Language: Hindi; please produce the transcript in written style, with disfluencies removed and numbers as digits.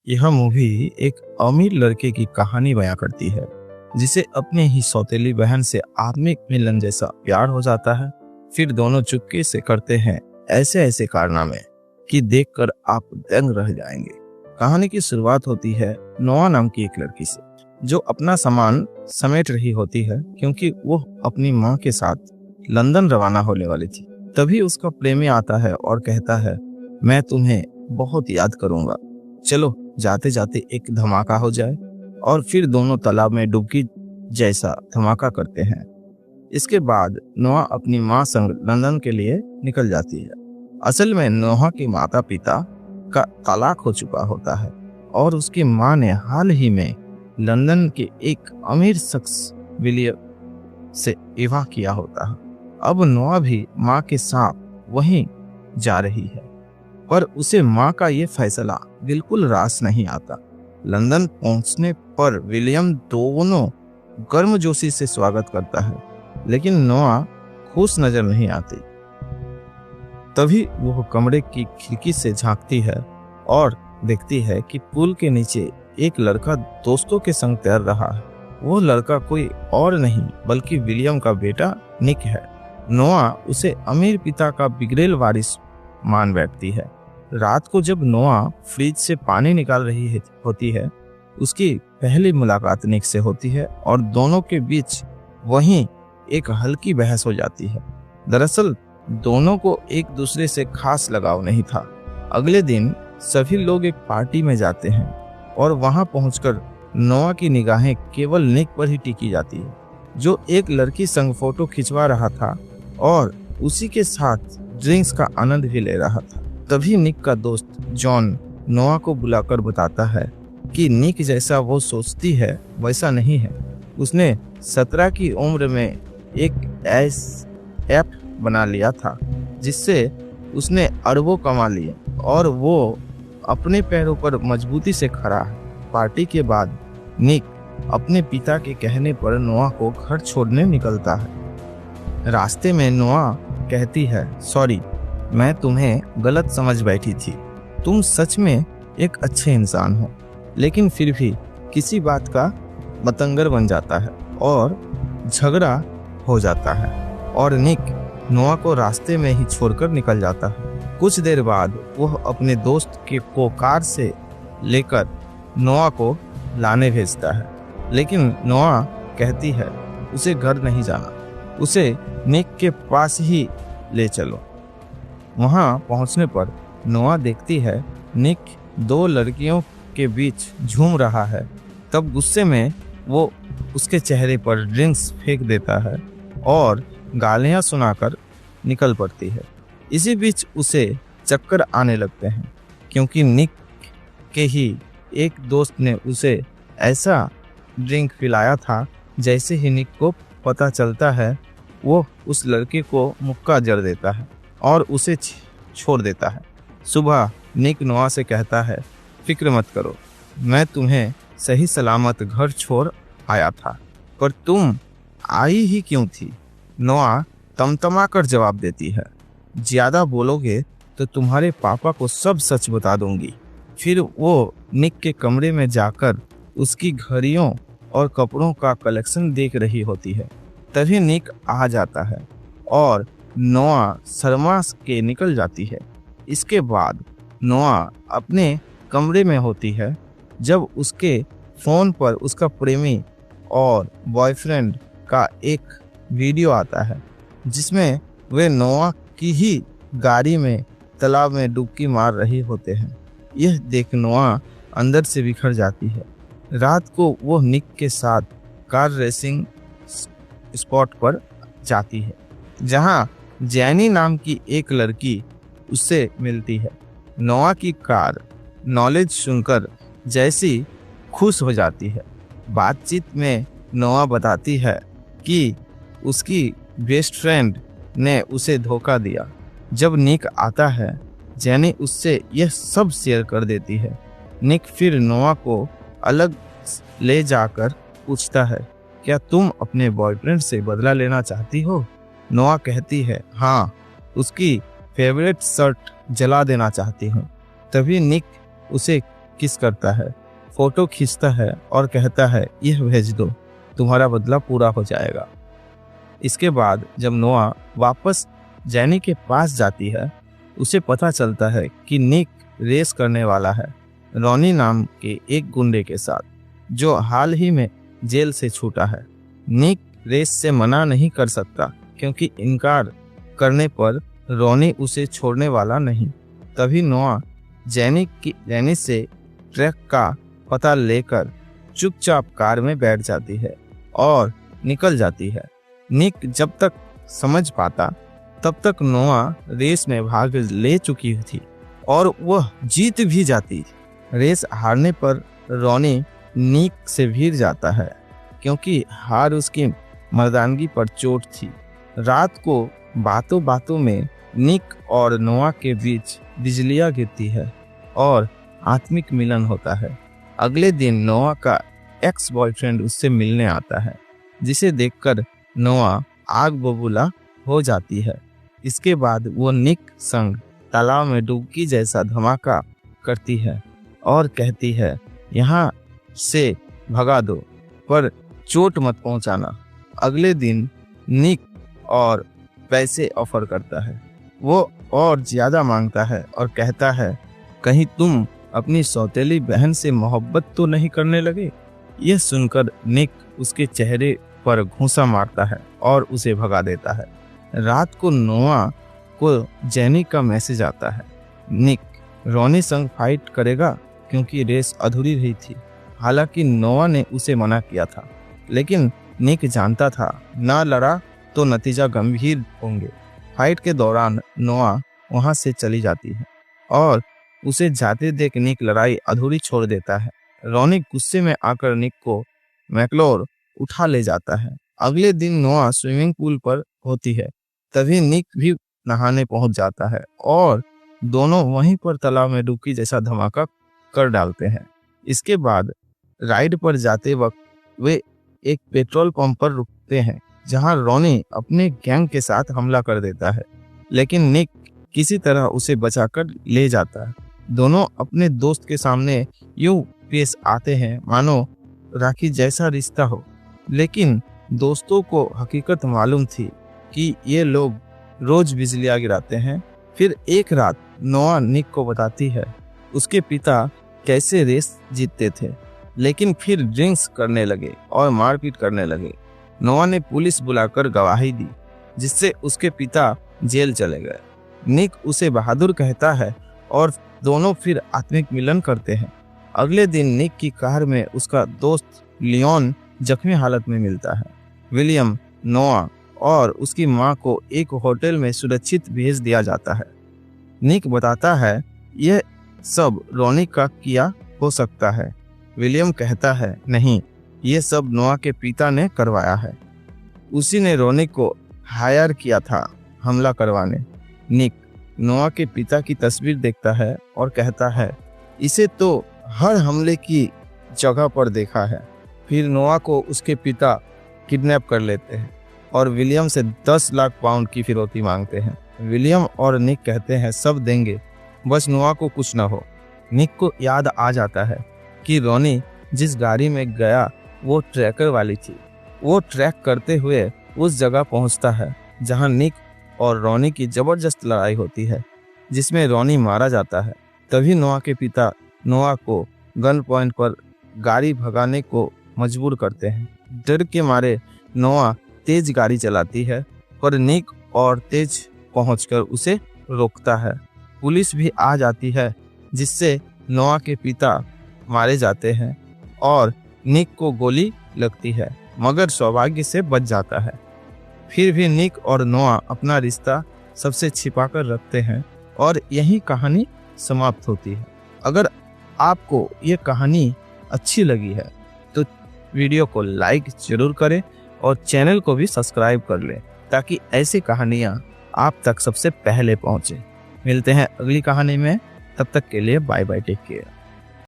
यह मूवी एक अमीर लड़के की कहानी बयां करती है जिसे अपने ही सौतेली बहन से आत्मिक मिलन जैसा प्यार हो जाता है। फिर दोनों चुपके से करते हैं ऐसे ऐसे कारनामे कि देखकर आप दंग रह जाएंगे। कहानी की शुरुआत होती है नोआ नाम की एक लड़की से जो अपना सामान समेट रही होती है क्योंकि वो अपनी माँ के साथ लंदन रवाना होने वाली थी। तभी उसका प्रेमी आता है और कहता है, मैं तुम्हें बहुत याद करूंगा, चलो जाते जाते एक धमाका हो जाए। और फिर दोनों तालाब में डुबकी जैसा धमाका करते हैं। इसके बाद नोआ अपनी माँ संग लंदन के लिए निकल जाती है। असल में नोआ के माता पिता का तलाक हो चुका होता है और उसकी माँ ने हाल ही में लंदन के एक अमीर शख्स विलियम से विवाह किया होता है। अब नोआ भी माँ के साथ वहीं जा रही है, पर उसे माँ का ये फैसला बिल्कुल रास नहीं आता। लंदन पहुंचने पर विलियम दोनों गर्मजोशी से स्वागत करता है, लेकिन नोआ खुश नजर नहीं आती। तभी वह कमरे की खिड़की से झांकती है और देखती है कि पुल के नीचे एक लड़का दोस्तों के संग तैर रहा है। वो लड़का कोई और नहीं बल्कि विलियम का बेटा निक है। नोआ उसे अमीर पिता का बिगड़ेल वारिस मान बैठती है। रात को जब नोआ फ्रिज से पानी निकाल रही होती है, उसकी पहली मुलाकात निक से होती है और दोनों के बीच वहीं एक हल्की बहस हो जाती है। दरअसल दोनों को एक दूसरे से खास लगाव नहीं था। अगले दिन सभी लोग एक पार्टी में जाते हैं और वहां पहुंचकर नोआ की निगाहें केवल निक पर ही टिकी जाती है, जो एक लड़की संग फोटो खिंचवा रहा था और उसी के साथ ड्रिंक्स का आनंद भी ले रहा था। तभी निक का दोस्त जॉन नोआ को बुलाकर बताता है कि निक जैसा वो सोचती है वैसा नहीं है। उसने 17 की उम्र में एक ऐप बना लिया था जिससे उसने अरबों कमा लिए और वो अपने पैरों पर मजबूती से खड़ा है। पार्टी के बाद निक अपने पिता के कहने पर नोआ को घर छोड़ने निकलता है। रास्ते में नोआ कहती है, सॉरी, मैं तुम्हें गलत समझ बैठी थी। तुम सच में एक अच्छे इंसान हो। लेकिन फिर भी किसी बात का बतंगर बन जाता है और झगड़ा हो जाता है और निक नोआ को रास्ते में ही छोड़कर निकल जाता है। कुछ देर बाद वह अपने दोस्त को कार से लेकर नोआ को लाने भेजता है, लेकिन नोआ कहती है उसे घर नहीं जाना, उसे निक के पास ही ले चलो। वहां पहुंचने पर नोआ देखती है निक दो लड़कियों के बीच झूम रहा है। तब गुस्से में वो उसके चेहरे पर ड्रिंक्स फेंक देता है और गालियां सुनाकर निकल पड़ती है। इसी बीच उसे चक्कर आने लगते हैं क्योंकि निक के ही एक दोस्त ने उसे ऐसा ड्रिंक पिलाया था। जैसे ही निक को पता चलता है, वो उस लड़के को मुक्का जड़ देता है और उसे छोड़ देता है। सुबह निक नोआ से कहता है, फिक्र मत करो, मैं तुम्हें सही सलामत घर छोड़ आया था, पर तुम आई ही क्यों थी? नोआ तमतमा कर जवाब देती है, ज्यादा बोलोगे तो तुम्हारे पापा को सब सच बता दूंगी। फिर वो निक के कमरे में जाकर उसकी घड़ियों और कपड़ों का कलेक्शन देख रही होती है। तभी निक आ जाता है और नोआ शर्मा के निकल जाती है। इसके बाद नोआ अपने कमरे में होती है जब उसके फोन पर उसका प्रेमी और बॉयफ्रेंड का एक वीडियो आता है जिसमें वे नोआ की ही गाड़ी में तालाब में डुबकी मार रहे होते हैं। यह देख नोआ अंदर से बिखर जाती है। रात को वो निक के साथ कार रेसिंग स्पॉट पर जाती है जहां जैनी नाम की एक लड़की उससे मिलती है। नोआ की कार नॉलेज सुनकर जैसी खुश हो जाती है। बातचीत में नोआ बताती है कि उसकी बेस्ट फ्रेंड ने उसे धोखा दिया। जब निक आता है, जैनी उससे यह सब शेयर कर देती है। निक फिर नोआ को अलग ले जाकर पूछता है, क्या तुम अपने बॉयफ्रेंड से बदला लेना चाहती हो? नोआ कहती है, हाँ, उसकी फेवरेट शर्ट जला देना चाहती हूँ। तभी निक उसे किस करता है, फोटो खींचता है और कहता है यह भेज दो, तुम्हारा बदला पूरा हो जाएगा। इसके बाद जब नोआ वापस जैनी के पास जाती है, उसे पता चलता है कि निक रेस करने वाला है रॉनी नाम के एक गुंडे के साथ, जो हाल ही में जेल से छूटा है। निक रेस से मना नहीं कर सकता क्योंकि इनकार करने पर रॉनी उसे छोड़ने वाला नहीं। तभी नोआ जैनी से ट्रैक का पता लेकर चुपचाप कार में बैठ जाती है और निकल जाती है। निक जब तक समझ पाता तब तक नोआ रेस में भाग ले चुकी थी और वह जीत भी जाती। रेस हारने पर रॉनी निक से भिड़ जाता है क्योंकि हार उसकी मर्दानगी पर चोट थी। रात को बातों बातों में निक और नोआ के बीच बिजलियां गिरती है और आत्मिक मिलन होता है। अगले दिन नोआ का एक्स बॉयफ्रेंड उससे मिलने आता है, जिसे देखकर नोआ आग बबूला हो जाती है। इसके बाद वो निक संग तालाब में डुबकी जैसा धमाका करती है और कहती है यहाँ से भगा दो पर चोट मत पहुंचाना। अगले दिन निक और पैसे ऑफर करता है। वो और ज्यादा मांगता है और कहता है कहीं तुम अपनी सौतेली बहन से मोहब्बत तो नहीं करने लगे। यह सुनकर निक उसके चेहरे पर घूंसा मारता है और उसे भगा देता है। रात को नोआ को जैनी का मैसेज आता है, निक रॉनी संग फाइट करेगा क्योंकि रेस अधूरी रही थी। हालांकि नोआ ने उसे मना किया था, लेकिन निक जानता था ना लड़ा तो नतीजा गंभीर होंगे। फाइट के दौरान नोआ वहां से चली जाती है और उसे जाते देख निक लड़ाई अधूरी छोड़ देता है। रॉनी गुस्से में आकर निक को मैक्लोर उठा ले जाता है। अगले दिन नोआ स्विमिंग पूल पर होती है, तभी निक भी नहाने पहुंच जाता है और दोनों वहीं पर तालाब में डुबकी जैसा धमाका कर डालते हैं। इसके बाद राइड पर जाते वक्त वे एक पेट्रोल पंप पर रुकते हैं, जहां रॉनी अपने गैंग के साथ हमला कर देता है, लेकिन निक किसी तरह उसे बचाकर ले जाता है। दोनों अपने दोस्त के सामने यूं पेश आते हैं मानो राखी जैसा रिश्ता हो, लेकिन दोस्तों को हकीकत मालूम थी कि ये लोग रोज बिजलियां गिराते हैं। फिर एक रात नोआ निक को बताती है उसके पिता कैसे रेस जीतते थे, लेकिन फिर ड्रिंक्स करने लगे और मारपीट करने लगे। नोआ ने पुलिस बुलाकर गवाही दी, जिससे उसके पिता जेल चले गए। निक उसे बहादुर कहता है और दोनों फिर आत्मिक मिलन करते हैं। अगले दिन निक की कार में उसका दोस्त लियोन जख्मी हालत में मिलता है। विलियम, नोआ और उसकी मां को एक होटल में सुरक्षित भेज दिया जाता है। निक बताता है यह सब रॉनी का किया हो सकता है। विलियम कहता है नहीं, ये सब नोआ के पिता ने करवाया है, उसी ने रॉनी को हायर किया था हमला करवाने। निक नोआ के पिता की तस्वीर देखता है और कहता है इसे तो हर हमले की जगह पर देखा है। फिर नोआ को उसके पिता किडनैप कर लेते हैं और विलियम से 10 लाख पाउंड की फिरौती मांगते हैं। विलियम और निक कहते हैं सब देंगे, बस नोआ को कुछ न हो। निक को याद आ जाता है कि रॉनी जिस गाड़ी में गया वो ट्रैकर वाली थी। वो ट्रैक करते हुए उस जगह पहुंचता है जहां निक और रॉनी की जबरदस्त लड़ाई होती है, जिसमें रॉनी मारा जाता है। तभी नोआ के पिता नोआ को गन पॉइंट पर गाड़ी भगाने को मजबूर करते हैं। डर के मारे नोआ तेज गाड़ी चलाती है, पर निक और तेज पहुंचकर उसे रोकता है। पुलिस भी आ जाती है, जिससे नोआ के पिता मारे जाते हैं और निक को गोली लगती है, मगर सौभाग्य से बच जाता है। फिर भी निक और नोआ अपना रिश्ता सबसे छिपाकर रखते हैं और यही कहानी समाप्त होती है। अगर आपको ये कहानी अच्छी लगी है तो वीडियो को लाइक जरूर करें और चैनल को भी सब्सक्राइब कर लें, ताकि ऐसी कहानियाँ आप तक सबसे पहले पहुँचे। मिलते हैं अगली कहानी में, तब तक के लिए बाय बाय, टेक केयर।